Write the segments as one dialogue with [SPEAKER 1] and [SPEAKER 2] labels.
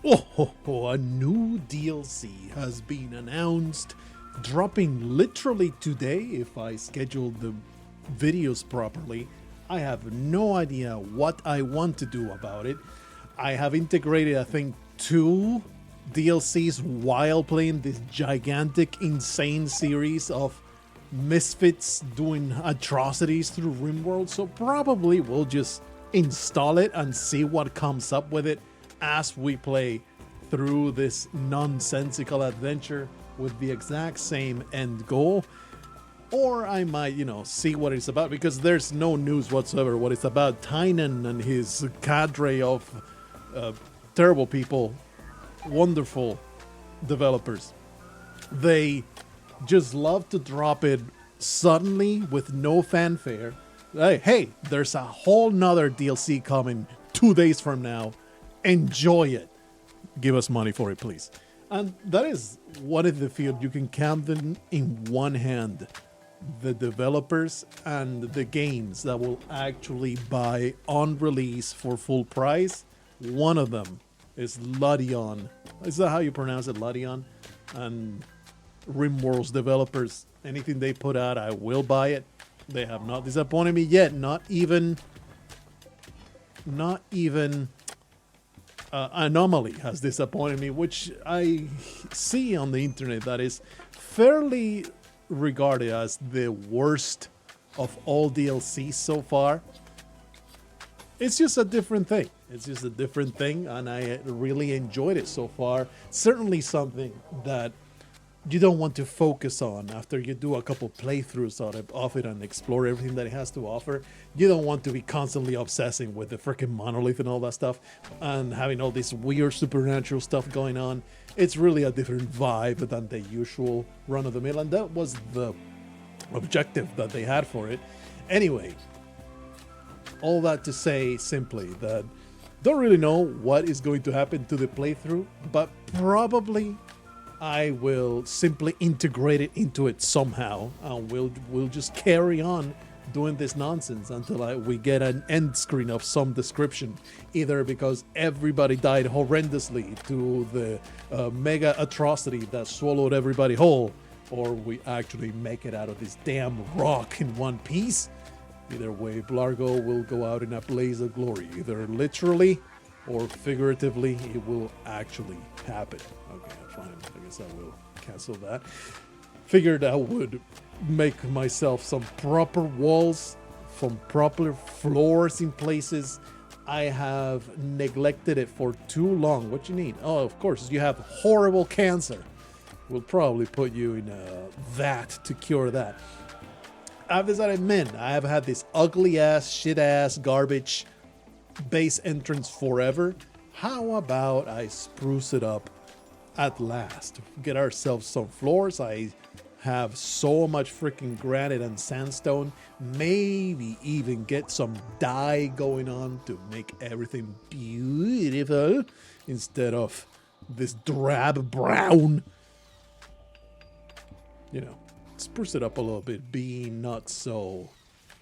[SPEAKER 1] A new DLC has been announced, dropping literally today if I scheduled the videos properly. I have no idea what I want to do about it. I have integrated, I think, 2 DLCs while playing this gigantic, insane series of misfits doing atrocities through RIMWORLD, so probably we'll just install it and see what comes up with it as we play through this nonsensical adventure with the exact same end goal. Or I might, see what it's about, because there's no news whatsoever what it's about. Tynan and his cadre of terrible people, wonderful developers, they just love to drop it suddenly with no fanfare. Hey, there's a whole nother DLC coming 2 days from now. Enjoy it. Give us money for it, please. And that is what is the field. You can count them in one hand. The developers and the games that will actually buy on release for full price. One of them is Lodion. Is that how you pronounce it, Lodion? And RimWorld's developers, anything they put out, I will buy it. They have not disappointed me yet. Not even Anomaly has disappointed me, which I see on the internet that is fairly regarded as the worst of all DLCs so far. It's just a different thing. And I really enjoyed it so far. Certainly something that you don't want to focus on after you do a couple playthroughs of it and explore everything that it has to offer. You don't want to be constantly obsessing with the freaking monolith and all that stuff and having all this weird supernatural stuff going on. It's really a different vibe than the usual run-of-the-mill, and that was the objective that they had for it. Anyway, all that to say simply that don't really know what is going to happen to the playthrough, but probably I will simply integrate it into it somehow, and we'll just carry on doing this nonsense until we get an end screen of some description, either because everybody died horrendously to the mega atrocity that swallowed everybody whole, or we actually make it out of this damn rock in one piece. Either way, Blargho will go out in a blaze of glory, either literally or figuratively. It will actually happen. Okay, fine. I guess I will cancel that. Figured I would make myself some proper walls, some proper floors in places. I have neglected it for too long. What you need? Oh, of course, you have horrible cancer. We'll probably put you in a vat to cure that. I've decided, man, I have had this ugly ass, shit ass, garbage base entrance forever. How about I spruce it up at last? Get ourselves some floors. I have so much freaking granite and sandstone. Maybe even get some dye going on to make everything beautiful instead of this drab brown. Spruce it up a little bit, being not so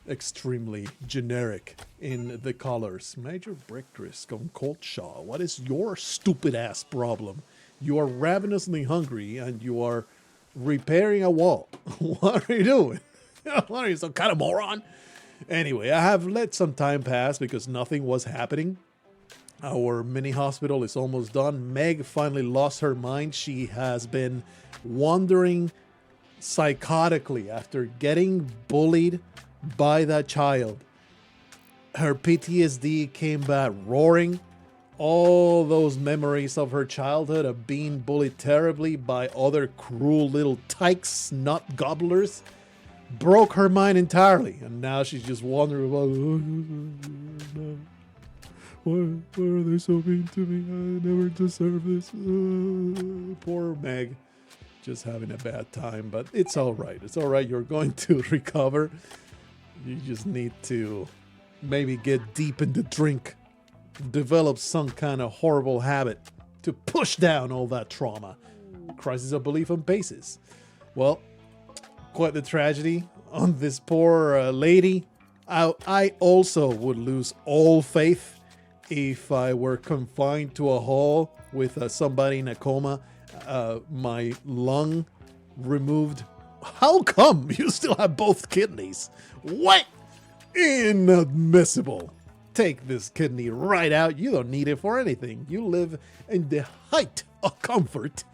[SPEAKER 1] extremely generic in the colors. Major Brickrisk on Coltshaw. What is your stupid ass problem? You are ravenously hungry and you are repairing a wall. What are you doing? What are you, some kind of moron? Anyway, I have let some time pass because nothing was happening. Our mini hospital is almost done. Meg finally lost her mind. She has been wandering psychotically after getting bullied by that child. Her PTSD came back roaring. All those memories of her childhood of being bullied terribly by other cruel little tykes, nut gobblers, broke her mind entirely. And now she's just wondering about, why are they so mean to me? I never deserve this. Poor Meg. Just having a bad time, but it's all right. It's all right. You're going to recover. You just need to maybe get deep into drink, develop some kind of horrible habit to push down all that trauma. Crisis of belief on basis. Well, quite the tragedy on this poor lady. I also would lose all faith if I were confined to a hall with somebody in a coma, my lung removed. How come you still have both kidneys? What? Inadmissible. Take this kidney right out. You don't need it for anything. You live in the height of comfort.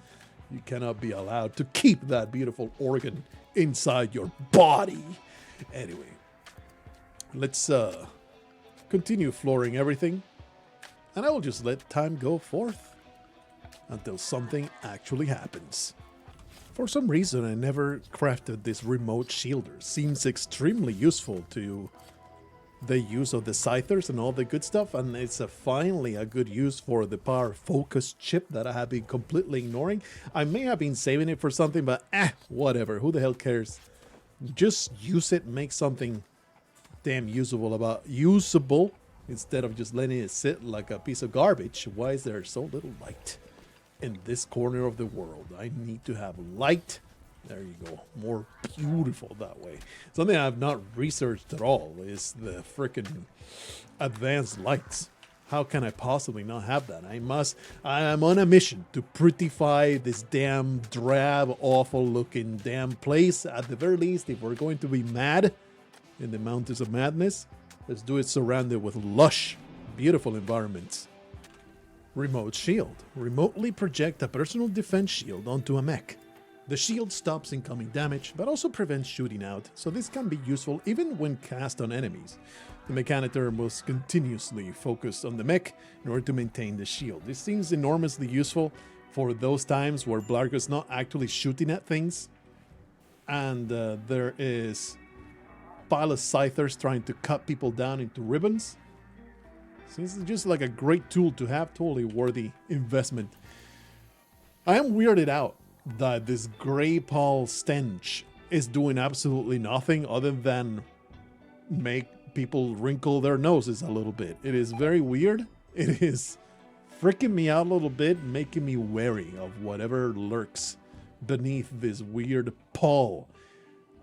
[SPEAKER 1] You cannot be allowed to keep that beautiful organ inside your body. Anyway, let's continue flooring everything. And I will just let time go forth until something actually happens. For some reason, I never crafted this remote shielder. Seems extremely useful to the use of the scythers and all the good stuff, and it's finally a good use for the power focus chip that I have been completely ignoring. I may have been saving it for something, but whatever. Who the hell cares? Just use it, make something damn usable instead of just letting it sit like a piece of garbage. Why is there so little light in this corner of the world? I need to have light. There you go. More beautiful that way. Something I've not researched at all is the freaking advanced lights. How can I possibly not have that? I am on a mission to prettify this damn drab, awful looking damn place. At the very least, if we're going to be mad in the Mountains of Madness, let's do it surrounded with lush, beautiful environments. Remote shield. Remotely project a personal defense shield onto a mech. The shield stops incoming damage, but also prevents shooting out, so this can be useful even when cast on enemies. The mechanitor must continuously focus on the mech in order to maintain the shield. This seems enormously useful for those times where Blargho is not actually shooting at things, and there is pile of scythers trying to cut people down into ribbons. So this is just like a great tool to have, totally worthy investment. I am weirded out that this gray pall stench is doing absolutely nothing other than make people wrinkle their noses a little bit. It is very weird. It is freaking me out a little bit, making me wary of whatever lurks beneath this weird pall.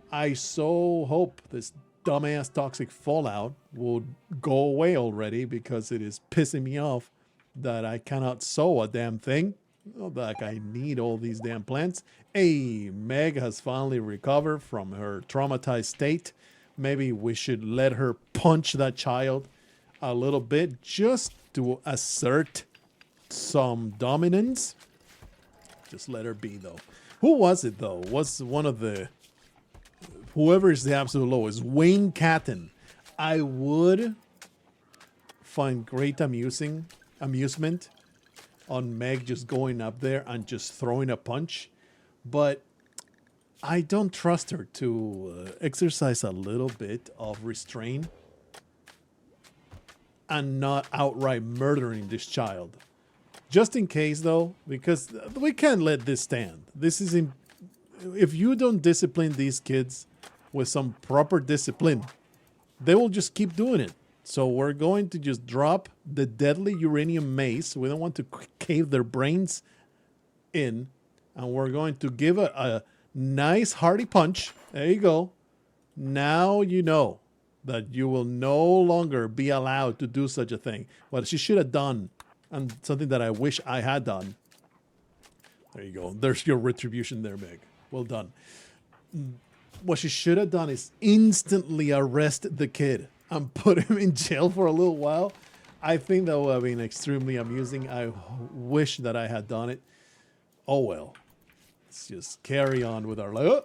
[SPEAKER 1] I so hope this dumbass toxic fallout will go away already, because it is pissing me off that I cannot sow a damn thing. Like I need all these damn plants. Hey, Meg has finally recovered from her traumatized state. Maybe we should let her punch that child a little bit just to assert some dominance. Just let her be, though. Who was it, though? Was one of the... Whoever is the absolute lowest. Wayne Catton. I would find great amusement on Meg just going up there and just throwing a punch, but I don't trust her to exercise a little bit of restraint and not outright murdering this child. Just in case, though, because we can't let this stand. This is if you don't discipline these kids with some proper discipline, they will just keep doing it. So we're going to just drop the deadly uranium mace. We don't want to cave their brains in. And we're going to give a nice hearty punch. There you go. Now you know that you will no longer be allowed to do such a thing. What she should have done, and something that I wish I had done. There you go. There's your retribution there, Meg. Well done. What she should have done is instantly arrest the kid and put him in jail for a little while. I think that would have been extremely amusing. I wish that I had done it. Oh well. Let's just carry on with our life.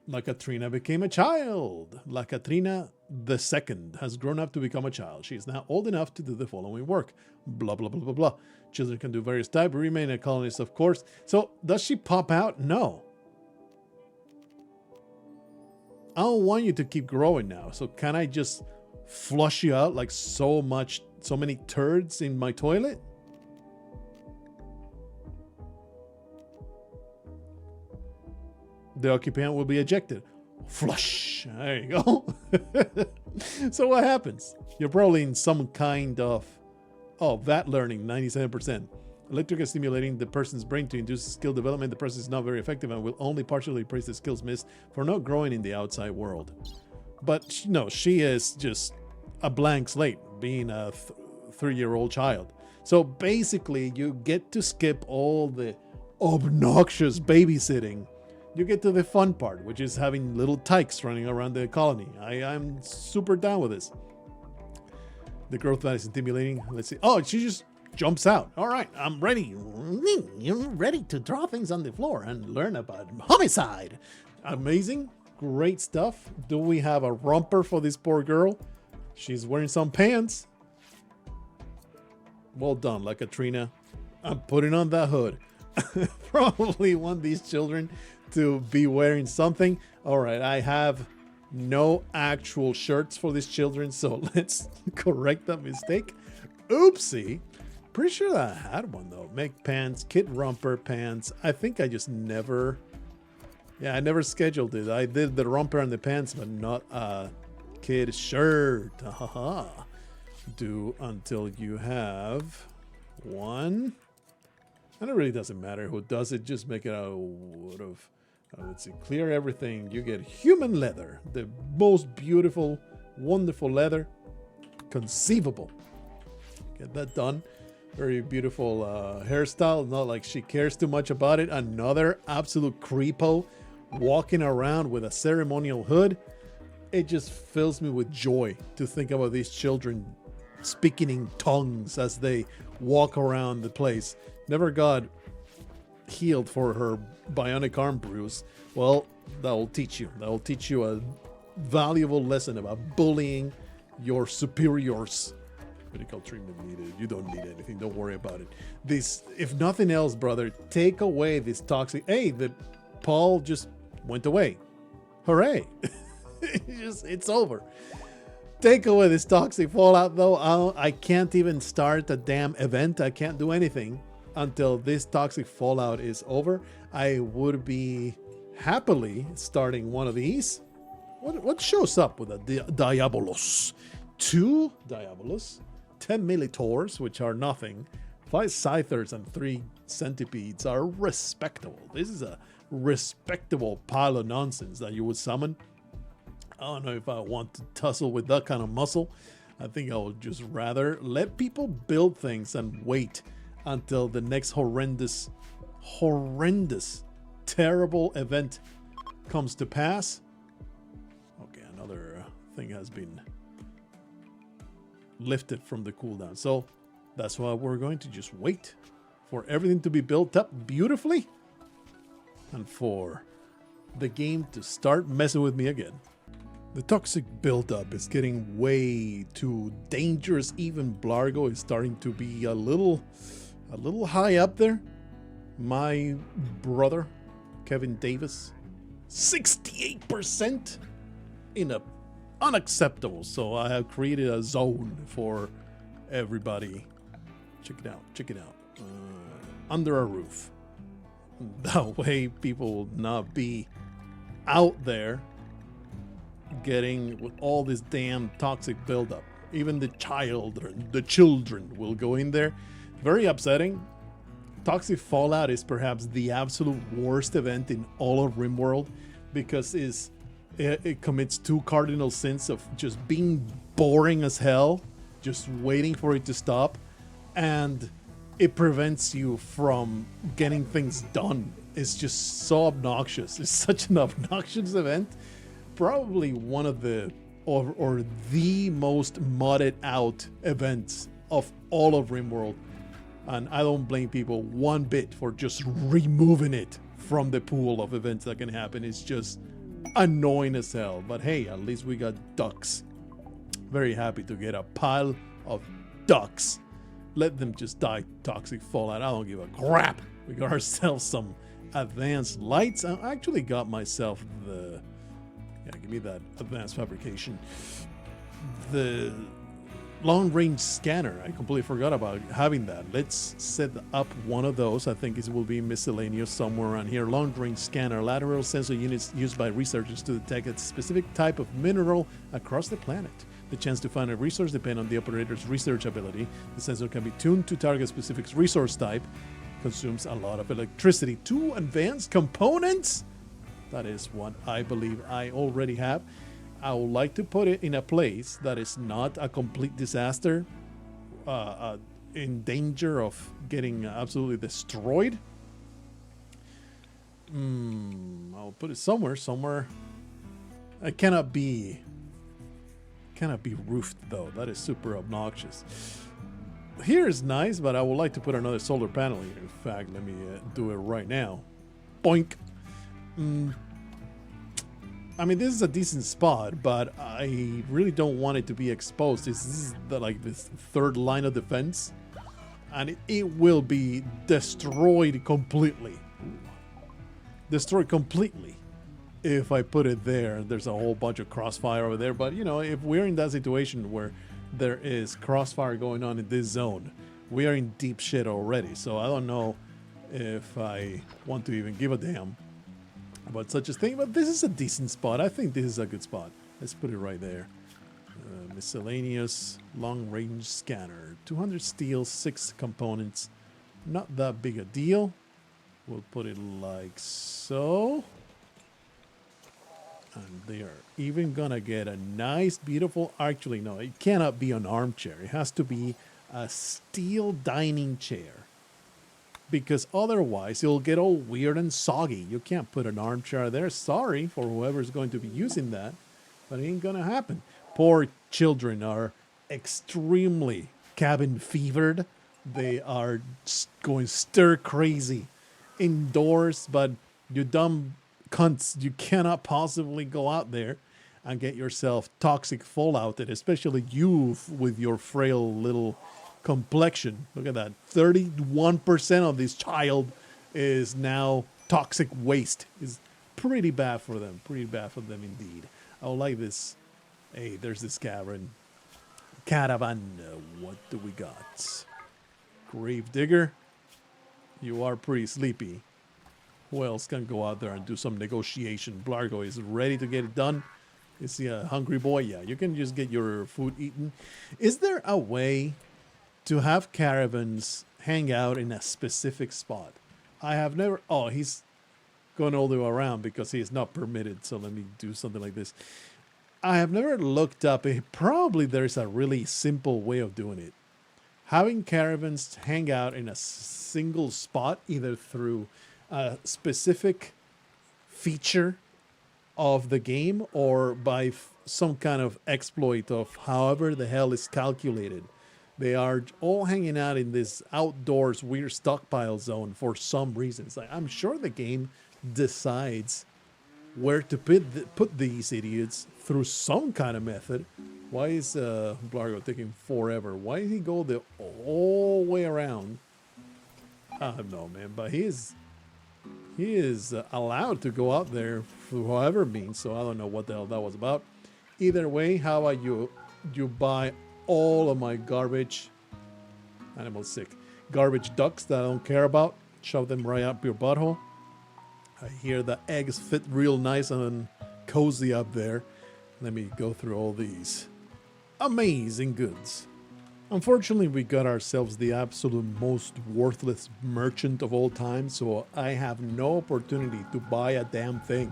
[SPEAKER 1] La Katrina became a child. La Katrina II has grown up to become a child. She is now old enough to do the following work. Blah, blah, blah, blah, blah. Children can do various types. Remain a colonist, of course. So, does she pop out? No. I don't want you to keep growing now. So, can I just flush you out like so many turds in my toilet? The occupant will be ejected. Flush. There you go. So what happens? You're probably in some kind of... Oh, VAT learning, 97%. Electrical stimulating the person's brain to induce skill development. The person is not very effective and will only partially praise the skills missed for not growing in the outside world. But no, she is just a blank slate, being a 3-year-old child. So basically, you get to skip all the obnoxious babysitting. You get to the fun part, which is having little tykes running around the colony. I'm super down with this. The growth that is intimidating. Let's see. Oh, she just jumps out. All right, I'm ready. You're ready to draw things on the floor and learn about homicide. Amazing. Great stuff. Do we have a romper for this poor girl? She's wearing some pants. Well done, La Katrina. I'm putting on that hood. Probably want these children to be wearing something. All right, I have no actual shirts for these children, so let's correct that mistake. Oopsie. Pretty sure that I had one though. Make pants, kid romper pants. I think I just never... Yeah, I never scheduled it. I did the romper and the pants, but not a kid shirt. Do until you have one. And it really doesn't matter who does it. Just make it out of... let's see. Clear everything. You get human leather. The most beautiful, wonderful leather conceivable. Get that done. Very beautiful hairstyle. Not like she cares too much about it. Another absolute creepo walking around with a ceremonial hood. It just fills me with joy to think about these children speaking in tongues as they walk around the place. Never got healed for her bionic arm bruise. Well, that will teach you. That will teach you a valuable lesson about bullying your superiors. Medical treatment needed. You don't need anything. Don't worry about it. This, if nothing else, brother, take away this toxic... Hey, the Paul just went away. Hooray. It's over. Take away this toxic fallout, though. I can't even start a damn event. I can't do anything until this toxic fallout is over. I would be happily starting one of these. What shows up with a Diabolos? 2 Diabolos, 10 Militaurs, which are nothing, 5 Scythers, and 3 Centipedes are respectable. This is a respectable pile of nonsense that you would summon. I don't know if I want to tussle with that kind of muscle. I think I would just rather let people build things and wait until the next horrendous, terrible event comes to pass. Okay, another thing has been lifted from the cooldown. So that's why we're going to just wait for everything to be built up beautifully and for the game to start messing with me again. The toxic buildup is getting way too dangerous. Even Blargho is starting to be a little high up there. My brother, Kevin Davis, 68% in a unacceptable. So I have created a zone for everybody. Check it out. Under a roof. That way people will not be out there getting with all this damn toxic buildup. Even the children will go in there. Very upsetting. Toxic Fallout is perhaps the absolute worst event in all of RIMWORLD because it commits 2 cardinal sins of just being boring as hell, just waiting for it to stop, and it prevents you from getting things done. It's just so obnoxious. It's such an obnoxious event. Probably one of the or the most modded out events of all of RIMWORLD. And I don't blame people one bit for just removing it from the pool of events that can happen. It's just annoying as hell. But hey, at least we got ducks. Very happy to get a pile of ducks. Let them just die. Toxic Fallout. I don't give a crap. We got ourselves some advanced lights. I actually got myself the... Yeah, give me that advanced fabrication. The long-range scanner. I completely forgot about having that. Let's set up one of those. I think it will be miscellaneous somewhere around here. Long-range scanner. Lateral sensor units used by researchers to detect a specific type of mineral across the planet. The chance to find a resource depends on the operator's research ability. The sensor can be tuned to target specific resource type. Consumes a lot of electricity. 2 advanced components? That is what I believe I already have. I would like to put it in a place that is not a complete disaster. in danger of getting absolutely destroyed. I'll put it somewhere. It cannot be roofed though. That is super obnoxious. Here is nice, but I would like to put another solar panel here. In fact, let me do it right now. Boink. I mean, this is a decent spot, but I really don't want it to be exposed. This is this third line of defense, and it will be destroyed completely. Destroyed completely if I put it there. There's a whole bunch of crossfire over there, but you know, if we're in that situation where there is crossfire going on in this zone, we are in deep shit already. So I don't know if I want to even give a damn about such a thing, but this is a decent spot. I think this is a good spot. Let's put it right there. Miscellaneous long-range scanner. 200 steel, 6 components. Not that big a deal. We'll put it like so. And they are even gonna get a nice, beautiful... Actually, no, it cannot be an armchair. It has to be a steel dining chair. Because otherwise, it'll get all weird and soggy. You can't put an armchair there. Sorry for whoever's going to be using that. But it ain't gonna happen. Poor children are extremely cabin fevered. They are going stir crazy indoors. But you dumb cunts, you cannot possibly go out there and get yourself toxic fallout. Especially you with your frail little complexion. Look at that. 31% of this child is now toxic waste. Is pretty bad for them. Pretty bad for them indeed. I like this. Hey, there's this caravan. What do we got? Grave digger. You are pretty sleepy. Who else can go out there and do some negotiation? Blargho is ready to get it done. Is he a hungry boy? Yeah, you can just get your food eaten. Is there a way to have caravans hang out in a specific spot? I have never... Oh, he's going all the way around because he is not permitted. So let me do something like this. I have never looked up. Probably there's a really simple way of doing it. Having caravans hang out in a single spot, either through a specific feature of the game or by some kind of exploit of however the hell is calculated. They are all hanging out in this outdoors weird stockpile zone for some reason. It's like, I'm sure the game decides where to put these idiots through some kind of method. Why is Blargho taking forever? Why did he go the whole way around? I don't know, man. But he is allowed to go out there for however means. So I don't know what the hell that was about. Either way, how about you buy all of my garbage, animal sick, garbage ducks that I don't care about, shove them right up your butthole. I hear the eggs fit real nice and cozy up there. Let me go through all these amazing goods. Unfortunately, we got ourselves the absolute most worthless merchant of all time, so I have no opportunity to buy a damn thing.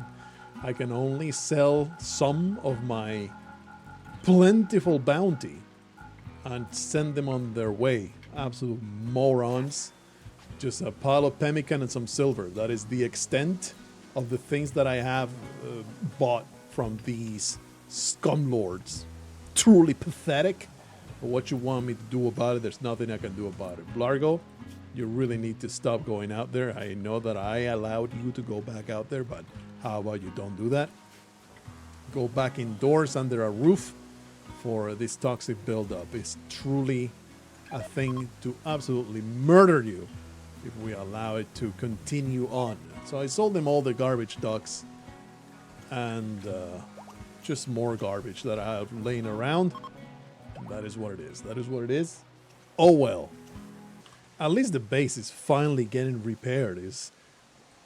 [SPEAKER 1] I can only sell some of my plentiful bounty and send them on their way. Absolute morons. Just a pile of pemmican and some silver. That is the extent of the things that I have bought from these scumlords. Truly pathetic. But what you want me to do about it, there's nothing I can do about it. Blargho, you really need to stop going out there. I know that I allowed you to go back out there, but how about you don't do that? Go back indoors under a roof for this toxic buildup. It's truly a thing to absolutely murder you if we allow it to continue on. So I sold them all the garbage ducks and just more garbage that I have laying around. And that is what it is. That is what it is. Oh well. At least the base is finally getting repaired. It's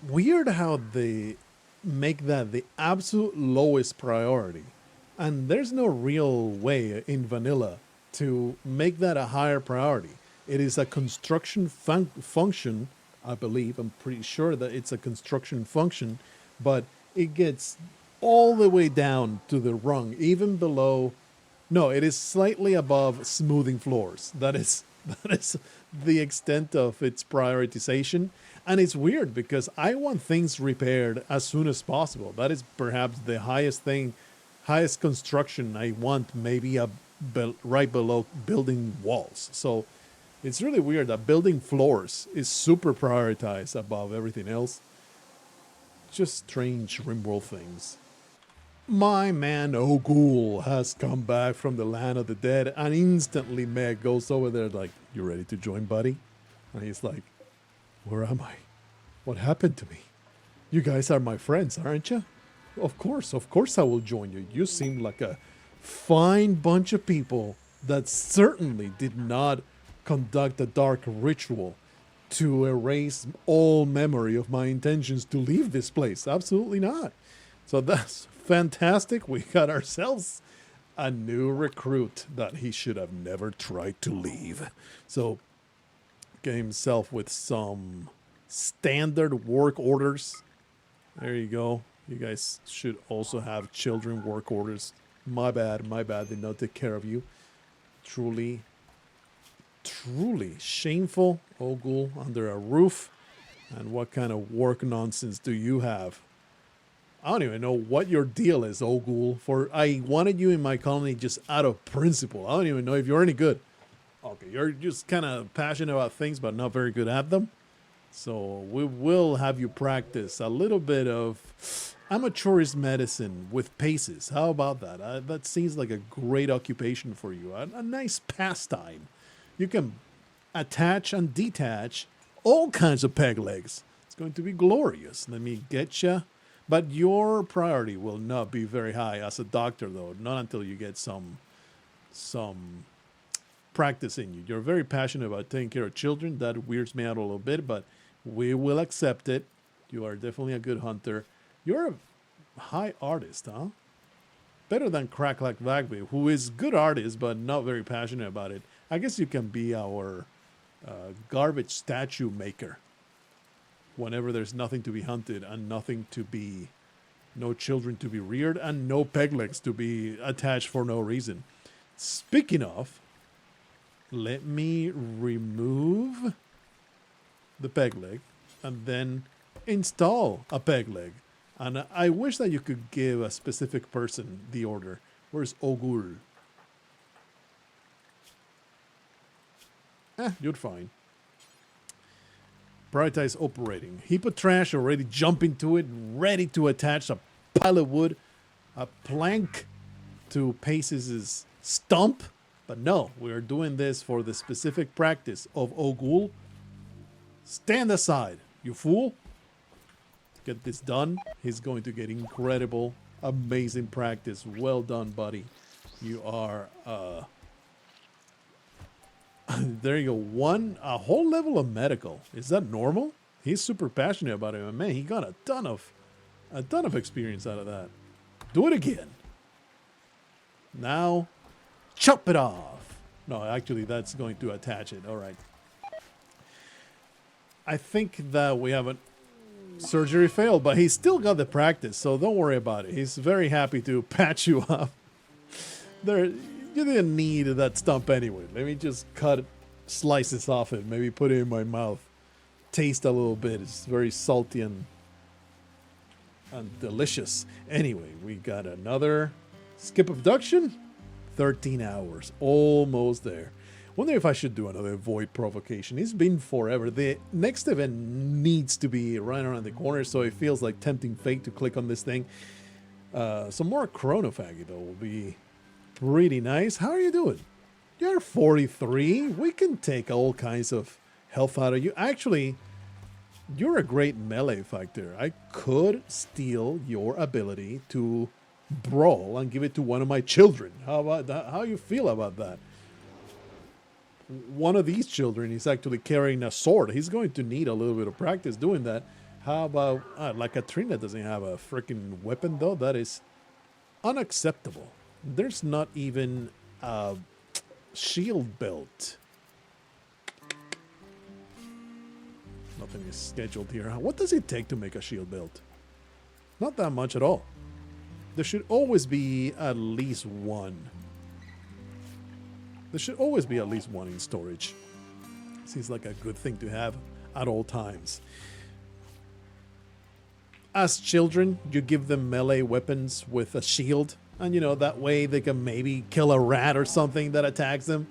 [SPEAKER 1] weird how they make that the absolute lowest priority. And there's no real way in vanilla to make that a higher priority. It is a construction function, I believe. I'm pretty sure that it's a construction function, but it gets all the way down to the rung, even below No, it is slightly above smoothing floors. That is the extent of its prioritization. And it's weird because I want things repaired as soon as possible. That is perhaps the highest thing, highest construction I want, maybe right below building walls. So it's really weird that building floors is super prioritized above everything else. Just strange RimWorld things. My man Ogul has come back from the land of the dead, and instantly Meg goes over there like, "You ready to join, buddy?" And he's like, "Where am I? What happened to me? You guys are my friends, aren't you?" Of course I will join you. You seem like a fine bunch of people that certainly did not conduct a dark ritual to erase all memory of my intentions to leave this place. Absolutely not. So that's fantastic. We got ourselves a new recruit that he should have never tried to leave. So get himself with some standard work orders. There you go. You guys should also have children work orders. My bad, did not take care of you. Truly shameful. Ogul under a roof. And what kind of work nonsense do you have? I don't even know what your deal is, Ogul. For I wanted you in my colony just out of principle. I don't even know if you're any good. Okay, you're just kind of passionate about things, but not very good at them. So we will have you practice a little bit of amateurist medicine with paces. How about that? That seems like a great occupation for you. A nice pastime. You can attach and detach all kinds of peg legs. It's going to be glorious. Let me get you. But your priority will not be very high as a doctor, though. Not until you get some practice in you. You're very passionate about taking care of children. That weirds me out a little bit, but we will accept it. You are definitely a good hunter. You're a high artist, huh? Better than Crack Like Vagby, who is good artist, but not very passionate about it. I guess you can be our garbage statue maker. Whenever there's nothing to be hunted and no children to be reared and no peg legs to be attached for no reason. Speaking of, let me remove the peg leg and then install a peg leg. And I wish that you could give a specific person the order. Where's Ogul? You're fine. Prioritize operating. Heap of trash already jump into it, ready to attach a pile of wood, a plank to Pace's stump. But no, we're doing this for the specific practice of Ogul. Stand aside, you fool. Get this done. He's going to get incredible, amazing practice. Well done, buddy. You are there you go. A whole level of medical. Is that normal? He's super passionate about it. And man, he got a ton of experience out of that. Do it again. Now, chop it off. No, actually, that's going to attach it. All right. I think that we haven't surgery failed, but he's still got the practice, so don't worry about it. He's very happy to patch you up. You didn't need that stump anyway. Let me just cut slices off it. Maybe put it in my mouth. Taste a little bit. It's very salty and delicious. Anyway, we got another skip abduction. 13 hours. Almost there. Wonder if I should do another void provocation. It's been forever. The next event needs to be right around the corner, so it feels like tempting fate to click on this thing. Some more chronophagy, though, will be pretty nice. How are you doing? You're 43. We can take all kinds of health out of you. Actually, you're a great melee fighter. I could steal your ability to brawl and give it to one of my children. How about that? How you feel about that? One of these children is actually carrying a sword. He's going to need a little bit of practice doing that. How about, like Katrina doesn't have a freaking weapon, though? That is unacceptable. There's not even a shield belt. Nothing is scheduled here. What does it take to make a shield belt? Not that much at all. There should always be at least one. There should always be at least one in storage. Seems like a good thing to have at all times. As children, you give them melee weapons with a shield, and you know, that way they can maybe kill a rat or something that attacks them.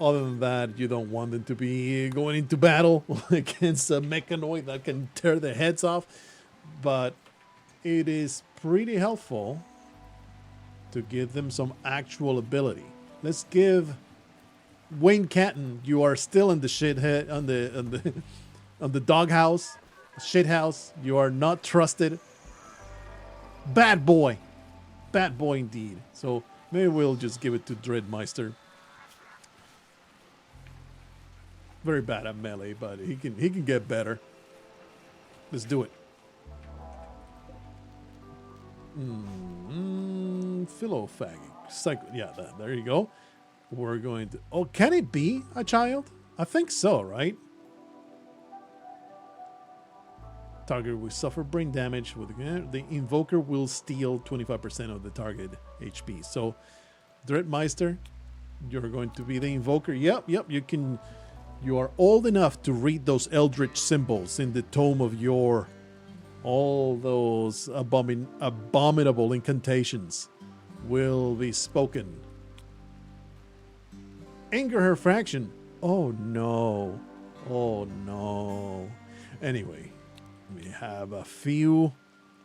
[SPEAKER 1] Other than that, you don't want them to be going into battle against a mechanoid that can tear their heads off. But it is pretty helpful to give them some actual ability. Let's give Wayne Catton. You are still in the shithead on the doghouse, shit house. You are not trusted. Bad boy indeed. So maybe we'll just give it to Dreadmeister. Very bad at melee, but he can get better. Let's do it. Philophagic. Yeah, there you go. We're going to... Oh, can it be a child? I think so, right? Target will suffer brain damage. With the Invoker will steal 25% of the target HP. So, Dreadmeister, you're going to be the Invoker. Yep, you can... You are old enough to read those eldritch symbols in the tome of Yore. All those abominable incantations will be spoken. Anger her fraction. Oh no. Oh no. Anyway, we have a few.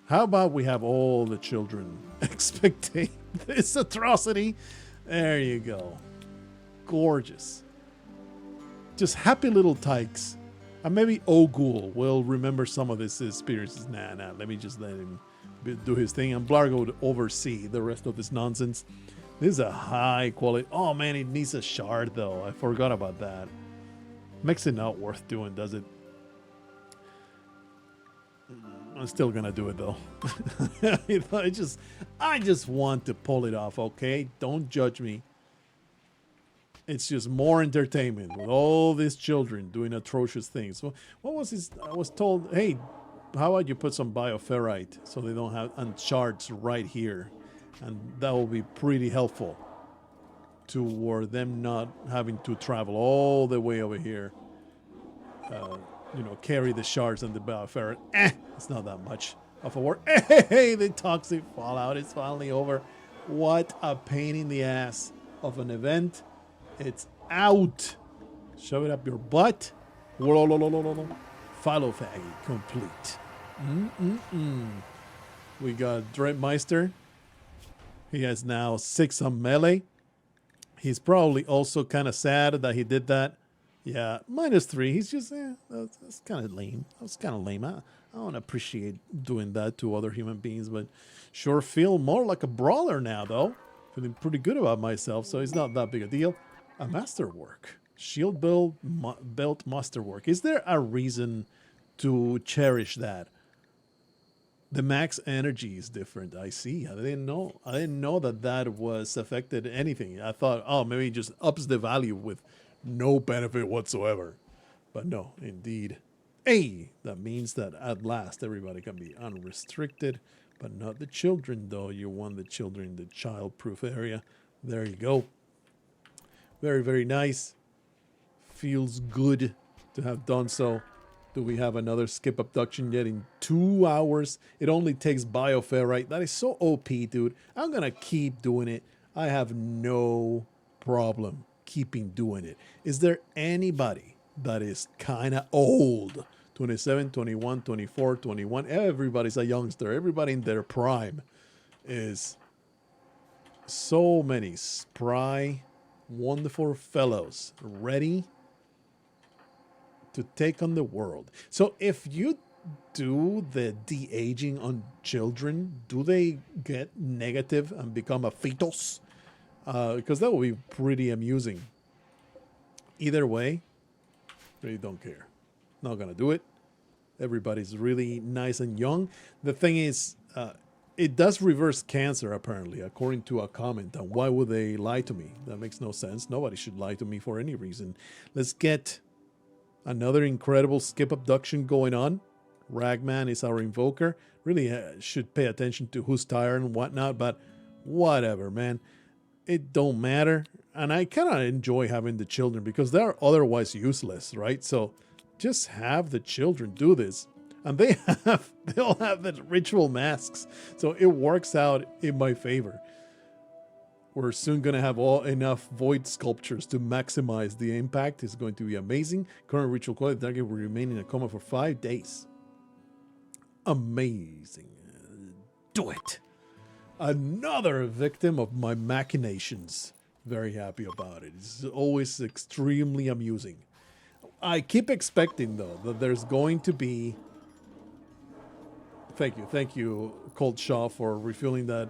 [SPEAKER 1] How about we have all the children expecting this atrocity? There you go. Gorgeous. Just happy little tykes. And maybe Ogul will remember some of this experiences. Nah, let me just let him do his thing. And Blargho would oversee the rest of this nonsense. This is a high quality. Oh man, it needs a shard though. I forgot about that. Makes it not worth doing, does it? I'm still gonna do it though. I just want to pull it off, okay? Don't judge me. It's just more entertainment with all these children doing atrocious things. So what was this? I was told, hey, how about you put some bioferrite so they don't have shards right here, and that will be pretty helpful toward them not having to travel all the way over here. You know, carry the shards and the bioferrite. It's not that much of a work. Hey, the toxic fallout is finally over. What a pain in the ass of an event. It's out. Shove it up your butt. Philophagy complete. We got Dreadmeister. He has now 6 on melee. He's probably also kind of sad that he did that. Yeah, -3. He's just, that's kind of lame. That's kind of lame. I don't appreciate doing that to other human beings, but sure feel more like a brawler now, though. Feeling pretty good about myself, so it's not that big a deal. A masterwork. Shield belt masterwork. Is there a reason to cherish that? The max energy is different. I see. I didn't know that was affected anything. I thought, oh, maybe it just ups the value with no benefit whatsoever. But no, indeed. Hey, that means that at last everybody can be unrestricted, but not the children, though. You want the children in the child-proof area. There you go. Very, very nice. Feels good to have done so. Do we have another skip abduction yet in 2 hours? It only takes bioferrite. That is so OP, dude. I'm going to keep doing it. I have no problem keeping doing it. Is there anybody that is kind of old? 27, 21, 24, 21. Everybody's a youngster. Everybody in their prime is so many spry, wonderful fellows ready to take on the world. So if you do the de-aging on children, do they get negative and become a fetus? Because that would be pretty amusing. Either way, really don't care. Not gonna do it. Everybody's really nice and young. The thing is, it does reverse cancer, apparently, according to a comment. And why would they lie to me? That makes no sense. Nobody should lie to me for any reason. Let's get another incredible skip abduction going on. Ragman is our invoker. Really should pay attention to who's tired and whatnot, but whatever, man. It don't matter. And I kind of enjoy having the children because they're otherwise useless, right? So just have the children do this. And they all have the ritual masks. So it works out in my favor. We're soon going to have enough void sculptures to maximize the impact. It's going to be amazing. Current ritual quality target will remain in a coma for 5 days. Amazing. Do it. Another victim of my machinations. Very happy about it. It's always extremely amusing. I keep expecting, though, that there's going to be... Thank you, Cold Shaw, for refueling that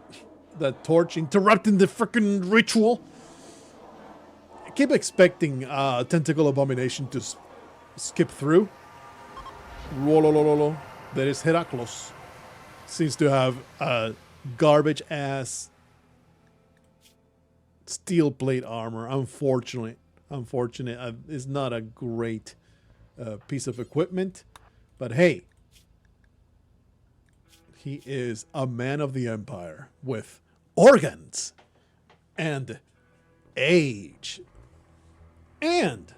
[SPEAKER 1] torch, interrupting the freaking ritual. I keep expecting Tentacle Abomination to skip through. There is Heraclos. Seems to have a garbage-ass steel plate armor. Unfortunate. It's not a great piece of equipment. But hey, he is a man of the Empire with organs and age and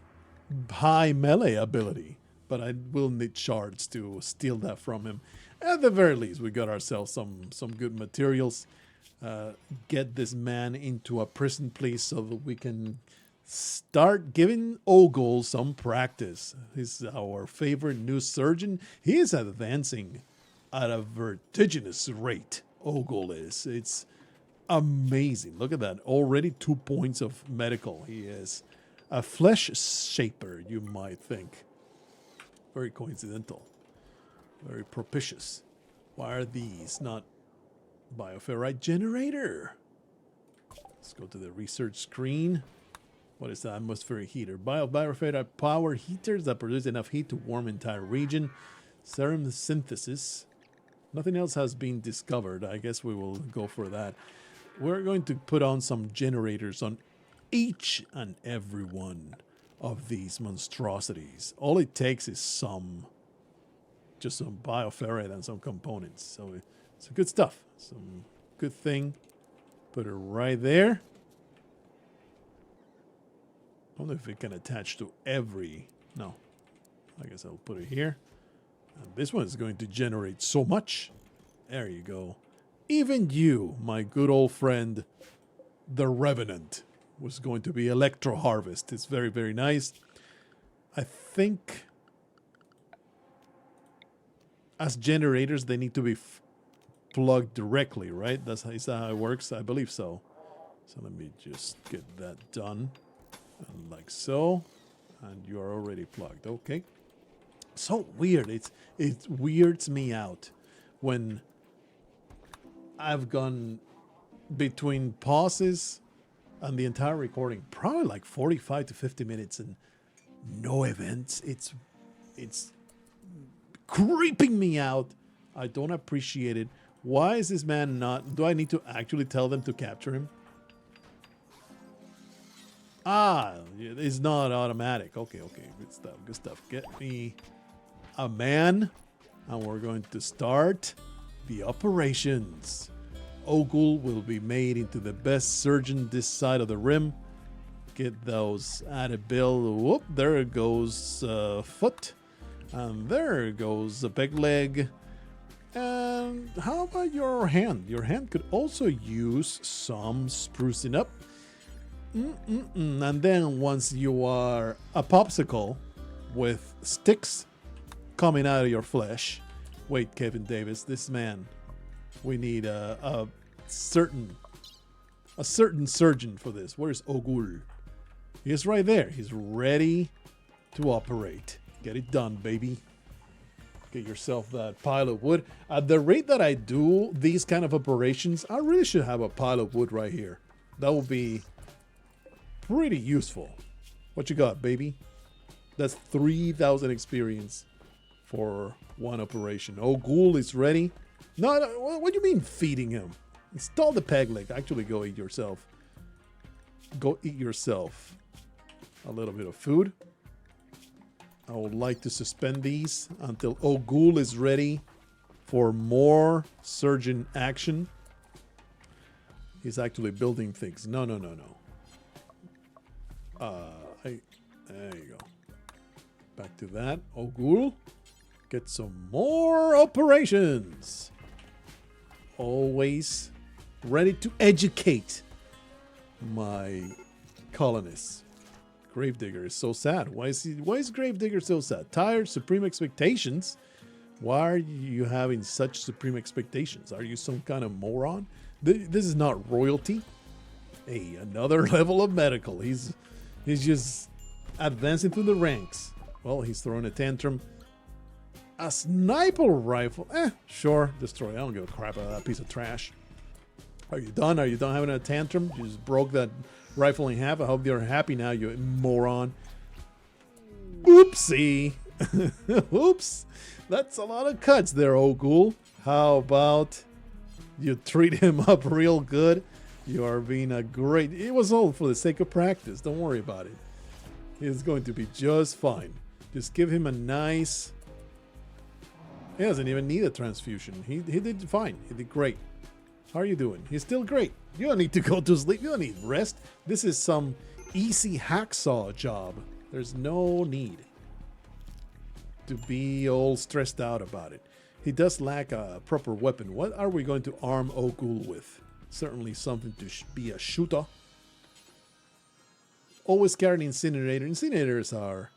[SPEAKER 1] high melee ability. But I will need shards to steal that from him. At the very least, we got ourselves some good materials. Get this man into a prison, please, so that we can start giving Ogul some practice. He's our favorite new surgeon. He is advancing at a vertiginous rate. Ogul is. It's amazing. Look at that. Already 2 points of medical. He is a flesh shaper, you might think. Very coincidental. Very propitious. Why are these not bioferrite generator? Let's go to the research screen. What is that? Atmospheric heater. Bioferrite power heaters that produce enough heat to warm entire region. Serum synthesis. Nothing else has been discovered. I guess we will go for that. We're going to put on some generators on each and every one of these monstrosities. All it takes is just some bioferrite and some components. So it's good stuff. Some good thing. Put it right there. I wonder if it can attach to every... No. I guess I'll put it here. And this one is going to generate so much. There you go. Even you, my good old friend, the Revenant, was going to be Electro Harvest. It's very, very nice. I think as generators, they need to be plugged directly, right? Is that how it works? I believe so. So let me just get that done. And like so. And you are already plugged. Okay. So weird. It weirds me out when I've gone between pauses and the entire recording, probably like 45 to 50 minutes and no events. It's creeping me out. I don't appreciate it. Why is this man not... Do I need to actually tell them to capture him? Ah, it's not automatic. Okay. Good stuff. Get me a man, and we're going to start the operations. Ogul will be made into the best surgeon this side of the rim. Get those added bill. Whoop, there goes foot. And there goes the peg leg. And how about your hand? Your hand could also use some sprucing up. And then once you are a popsicle with sticks coming out of your flesh. Wait, Kevin Davis, this man. We need a certain surgeon for this. Where's Ogul? He's right there. He's ready to operate. Get it done, baby. Get yourself that pile of wood. At the rate that I do these kind of operations, I really should have a pile of wood right here. That would be pretty useful. What you got, baby? That's 3,000 experience for one operation. Ogul is ready. No, what do you mean feeding him? Install the peg leg. Actually, go eat yourself. Go eat yourself a little bit of food. I would like to suspend these until Ogul is ready for more surgeon action. He's actually building things. No. There you go. Back to that. Ogul. Get some more operations. Always ready to educate my colonists. Gravedigger is so sad. Why is Gravedigger so sad? Tired, supreme expectations. Why are you having such supreme expectations? Are you some kind of moron? This is not royalty. Hey, another level of medical. He's just advancing through the ranks. Well, he's throwing a tantrum. A sniper rifle? Sure, destroy. I don't give a crap about that piece of trash. Are you done? Are you done having a tantrum? You just broke that rifle in half. I hope you're happy now, you moron. Oopsie. Oops. That's a lot of cuts there, Ogul. How about you treat him up real good? You are being a great... It was all for the sake of practice. Don't worry about it. He's going to be just fine. Just give him a nice... He doesn't even need a transfusion. He did fine. He did great. How are you doing? He's still great. You don't need to go to sleep. You don't need rest. This is some easy hacksaw job. There's no need to be all stressed out about it. He does lack a proper weapon. What are we going to arm Ogul with? Certainly something to be a shooter. Always carry an incinerator. Incinerators are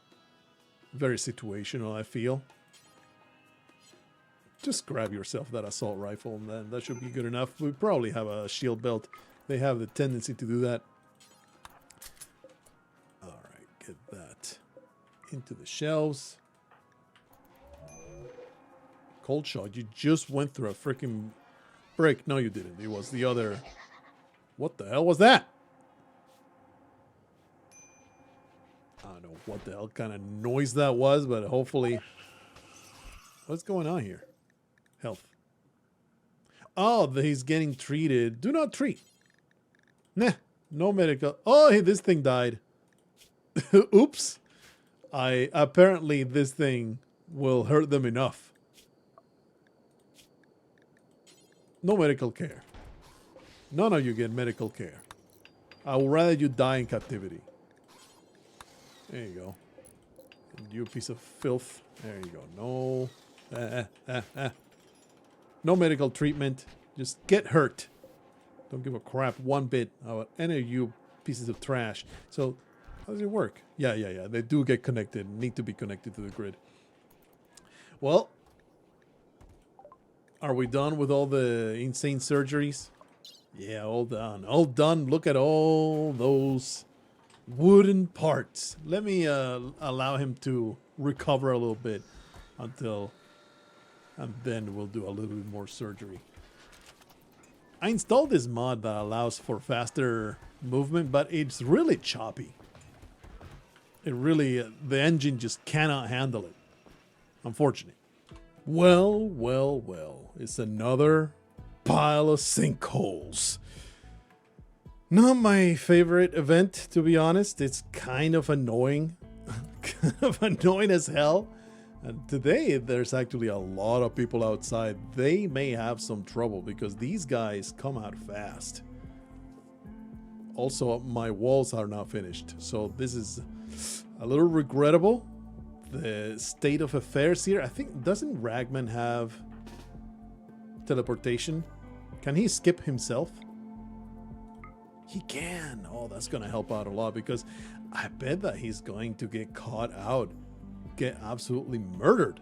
[SPEAKER 1] very situational, I feel. Just grab yourself that assault rifle and then that should be good enough. We probably have a shield belt. They have the tendency to do that. Alright, get that into the shelves. Cold shot, you just went through a freaking break. No, you didn't. It was the other... What the hell was that? I don't know what the hell kind of noise that was, but hopefully... What's going on here? Health. Oh, he's getting treated. Do not treat. Nah, no medical. Oh, hey, this thing died. Oops. Apparently this thing will hurt them enough. No medical care. None of you get medical care. I would rather you die in captivity. There you go. And you piece of filth. There you go. No. No medical treatment. Just get hurt. Don't give a crap one bit about any of you pieces of trash. So, how does it work? Yeah. They do get connected. Need to be connected to the grid. Well, are we done with all the insane surgeries? Yeah, all done. All done. Look at all those wooden parts. Let me allow him to recover a little bit until... And then we'll do a little bit more surgery. I installed this mod that allows for faster movement, but it's really choppy. It really... the engine just cannot handle it. Unfortunate. Well. It's another pile of sinkholes. Not my favorite event, to be honest. It's kind of annoying. Kind of annoying as hell. And today, there's actually a lot of people outside. They may have some trouble because these guys come out fast. Also, my walls are not finished. So this is a little regrettable. The state of affairs here. I think, doesn't Ragman have teleportation? Can he skip himself? He can. Oh, that's going to help out a lot because I bet that he's going to get caught out. Get absolutely murdered.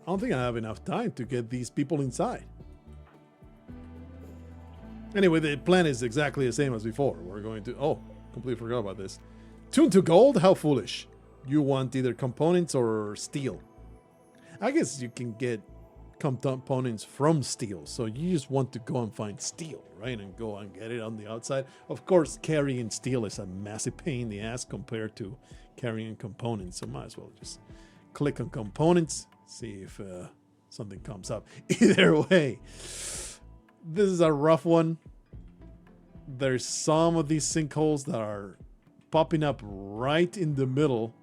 [SPEAKER 1] I don't think I have enough time to get these people inside. Anyway, the plan is exactly the same as before. We're going to... Oh, completely forgot about this. Tune to gold? How foolish. You want either components or steel. I guess you can get components from steel. So you just want to go and find steel, right? And go and get it on the outside. Of course, carrying steel is a massive pain in the ass compared to carrying components. So might as well just click on components. See if something comes up. Either way, this is a rough one. There's some of these sinkholes that are popping up right in the middle.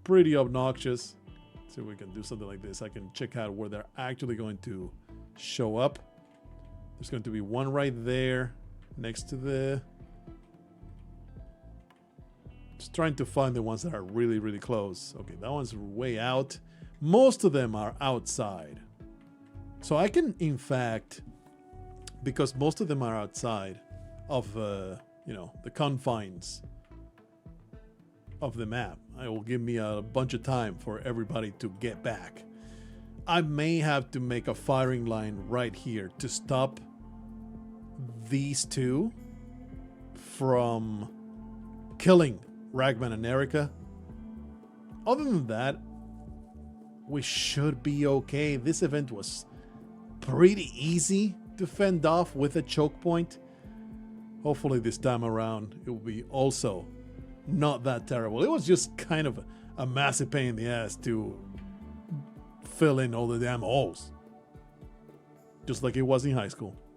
[SPEAKER 1] Pretty obnoxious. See if we can do something like this. I can check out where they're actually going to show up. There's going to be one right there. next to the... Just trying to find the ones that are really, really close. Okay, that one's way out. Most of them are outside. So I can, in fact, because most of them are outside of, you know, the confines of the map, it will give me a bunch of time for everybody to get back. I may have to make a firing line right here to stop these two from killing Ragman and Erica. Other than that, we should be okay. This event was pretty easy to fend off with a choke point. Hopefully this time around it will be also not that terrible. It was just kind of a massive pain in the ass to fill in all the damn holes. Just like it was in high school.